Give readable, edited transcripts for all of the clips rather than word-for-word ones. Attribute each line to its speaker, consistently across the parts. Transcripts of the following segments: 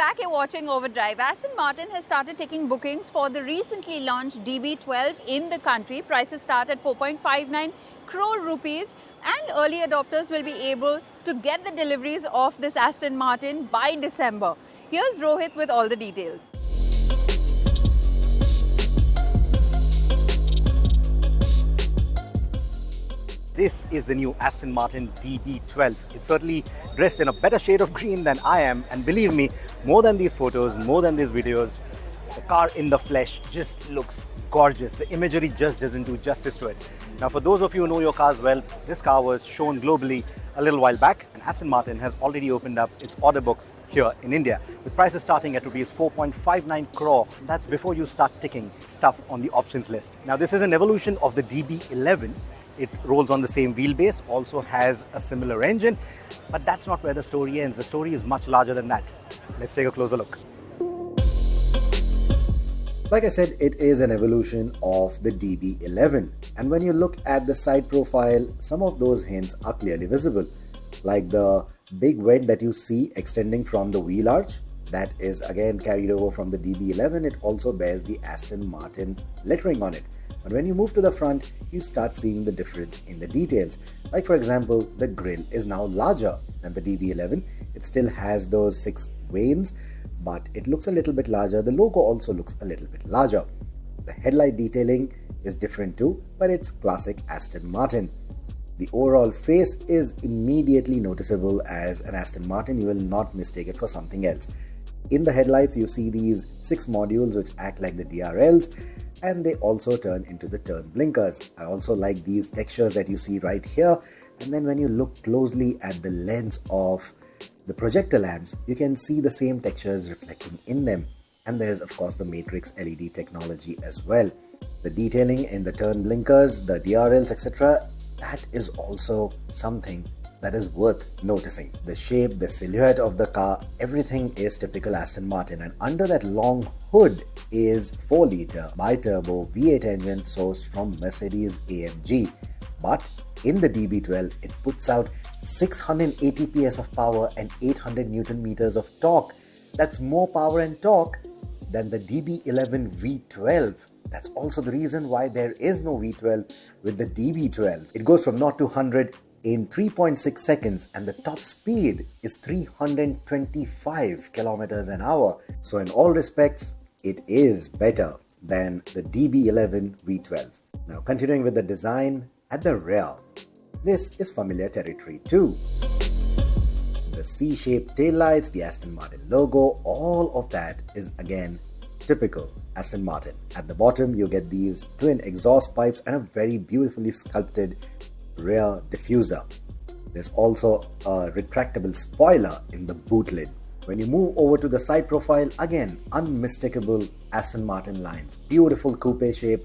Speaker 1: back. You're watching Overdrive. Aston Martin has started taking bookings for the recently launched DB12 in the country. Prices start at 4.59 crore rupees, and early adopters will be able to get the deliveries of this Aston Martin by December. Here's Rohit with all the details.
Speaker 2: This is the new Aston Martin DB12. It's certainly dressed in a better shade of green than I am, and believe me, more than these photos, more than these videos, the car in the flesh just looks gorgeous. The imagery just doesn't do justice to it. Now, for those of you who know your cars well, this car was shown globally a little while back, and Aston Martin has already opened up its order books here in India, with prices starting at rupees 4.59 crore. That's before you start ticking stuff on the options list. Now, this is an evolution of the DB11. It rolls on the same wheelbase, also has a similar engine, but that's not where the story ends. The story is much larger than that. Let's take a closer look. Like I said, it is an evolution of the DB11, and when you look at the side profile, some of those hints are clearly visible, like the big vent that you see extending from the wheel arch. That is again carried over from the DB11. It also bears the Aston Martin lettering on it. But when you move to the front, you start seeing the difference in the details. Like for example, the grille is now larger than the DB11. It still has those 6 vanes, but it looks a little bit larger. The logo also looks a little bit larger. The headlight detailing is different too, but it's classic Aston Martin. The overall face is immediately noticeable as an Aston Martin. You will not mistake it for something else. In the headlights, you see these 6 modules which act like the DRLs, and they also turn into the turn blinkers. I also like these textures that you see right here, and then when you look closely at the lens of the projector lamps, you can see the same textures reflecting in them. And there's of course the matrix LED technology as well. The detailing in the turn blinkers, the DRLs, etc., that is also something that is worth noticing. The shape, the silhouette of the car, everything is typical Aston Martin, and under that long hood is 4-litre bi-turbo V8 engine sourced from Mercedes-AMG. But in the DB12, it puts out 680 PS of power and 800 Newton meters of torque. That's more power and torque than the DB11 V12. That's also the reason why there is no V12 with the DB12. It goes from 0 to 100 in 3.6 seconds, and the top speed is 325 kilometers an hour. So in all respects, it is better than the DB11 V12. Now continuing with the design at the rear, this is familiar territory too. The C-shaped taillights, the Aston Martin logo, all of that is again typical Aston Martin. At the bottom, you get these twin exhaust pipes and a very beautifully sculpted rear diffuser. There's also a retractable spoiler in the boot lid. When you move over to the side profile, again unmistakable Aston Martin lines, beautiful coupe shape.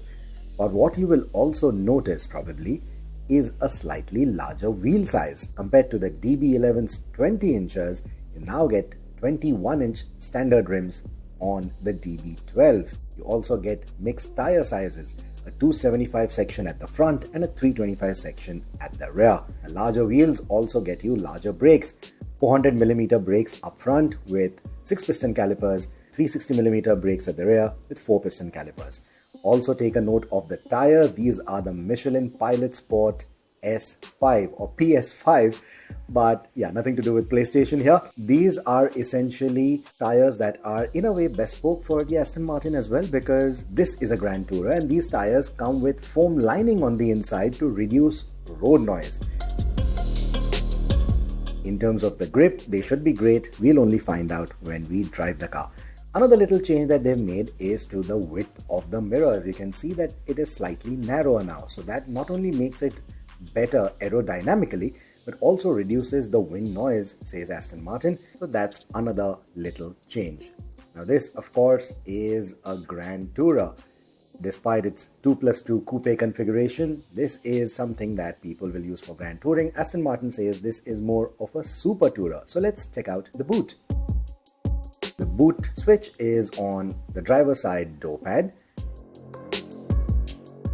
Speaker 2: But what you will also notice probably is a slightly larger wheel size. Compared to the DB11's 20 inches, you now get 21-inch standard rims on the DB12. You also get mixed tire sizes, a 275 section at the front and a 325 section at the rear. And larger wheels also get you larger brakes. 400mm brakes up front with 6-piston calipers, 360mm brakes at the rear with 4-piston calipers. Also take a note of the tires. These are the Michelin Pilot Sport S5 or PS5, but yeah, nothing to do with PlayStation here. These are essentially tires that are in a way bespoke for the Aston Martin as well, because this is a Grand Tourer and these tires come with foam lining on the inside to reduce road noise. In terms of the grip, they should be great. We'll only find out when we drive the car. Another little change that they've made is to the width of the mirrors. You can see that it is slightly narrower now, so that not only makes it better aerodynamically, but also reduces the wind noise, says Aston Martin. So that's another little change. Now this of course is a Grand Tourer. Despite its 2+2 coupe configuration, this is something that people will use for Grand Touring. Aston Martin says this is more of a Super Tourer. So let's check out the boot. The boot switch is on the driver's side door pad,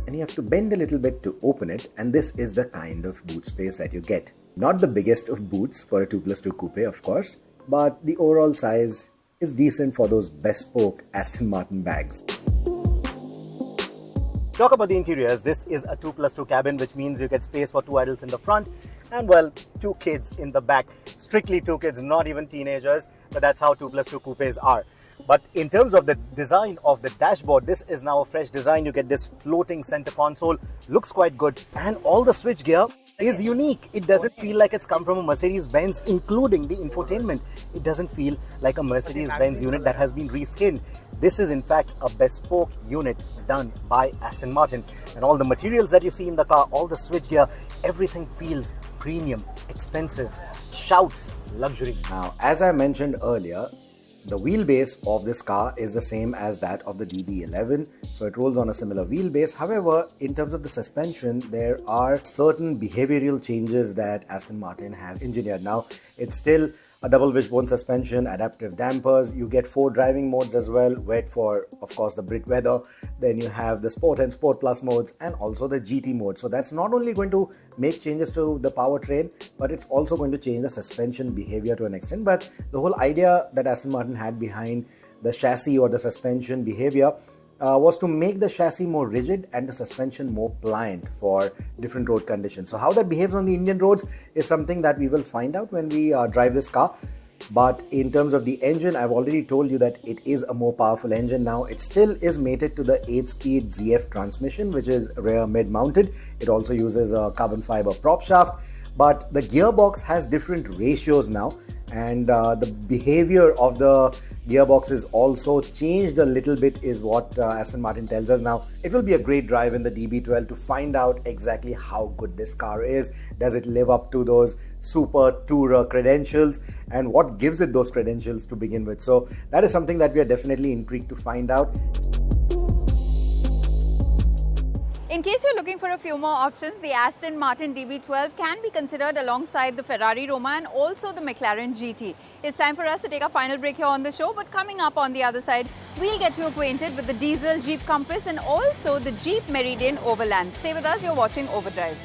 Speaker 2: and you have to bend a little bit to open it, and this is the kind of boot space that you get. Not the biggest of boots for a 2+2 coupe, of course, but the overall size is decent for those bespoke Aston Martin bags.
Speaker 3: Talk about the interiors. This is a 2+2 cabin, which means you get space for 2 adults in the front and, well, 2 kids in the back. Strictly 2 kids, not even teenagers, but that's how 2+2 coupes are. But in terms of the design of the dashboard, this is now a fresh design. You get this floating center console, looks quite good, and all the switchgear is unique. It doesn't feel like it's come from a Mercedes-Benz, including the infotainment. It doesn't feel like a Mercedes-Benz unit that has been reskinned. This is in fact a bespoke unit done by Aston Martin, and all the materials that you see in the car, all the switchgear, everything feels premium, expensive, shouts luxury.
Speaker 2: Now, as I mentioned earlier, the wheelbase of this car is the same as that of the DB11, so it rolls on a similar wheelbase. However, in terms of the suspension, there are certain behavioral changes that Aston Martin has engineered. Now, it's still a double wishbone suspension, adaptive dampers. You get 4 driving modes as well, wet for, of course, the Brit weather. Then you have the Sport and Sport Plus modes, and also the GT mode. So that's not only going to make changes to the powertrain, but it's also going to change the suspension behavior to an extent. But the whole idea that Aston Martin had behind the chassis or the suspension behavior was to make the chassis more rigid and the suspension more pliant for different road conditions. So how that behaves on the Indian roads is something that we will find out when we drive this car. But in terms of the engine, I've already told you that it is a more powerful engine now. It still is mated to the 8-speed ZF transmission, which is rear mid-mounted. It also uses a carbon fiber prop shaft, but the gearbox has different ratios now, and the behavior of the gearbox is also changed a little bit, is what Aston Martin tells us. Now, it will be a great drive in the DB12 to find out exactly how good this car is. Does it live up to those super tourer credentials, and what gives it those credentials to begin with? So that is something that we are definitely intrigued to find out.
Speaker 1: In case you're looking for a few more options, the Aston Martin DB12 can be considered alongside the Ferrari Roma and also the McLaren GT. It's time for us to take a final break here on the show, but coming up on the other side, we'll get you acquainted with the diesel Jeep Compass and also the Jeep Meridian Overland. Stay with us, you're watching Overdrive.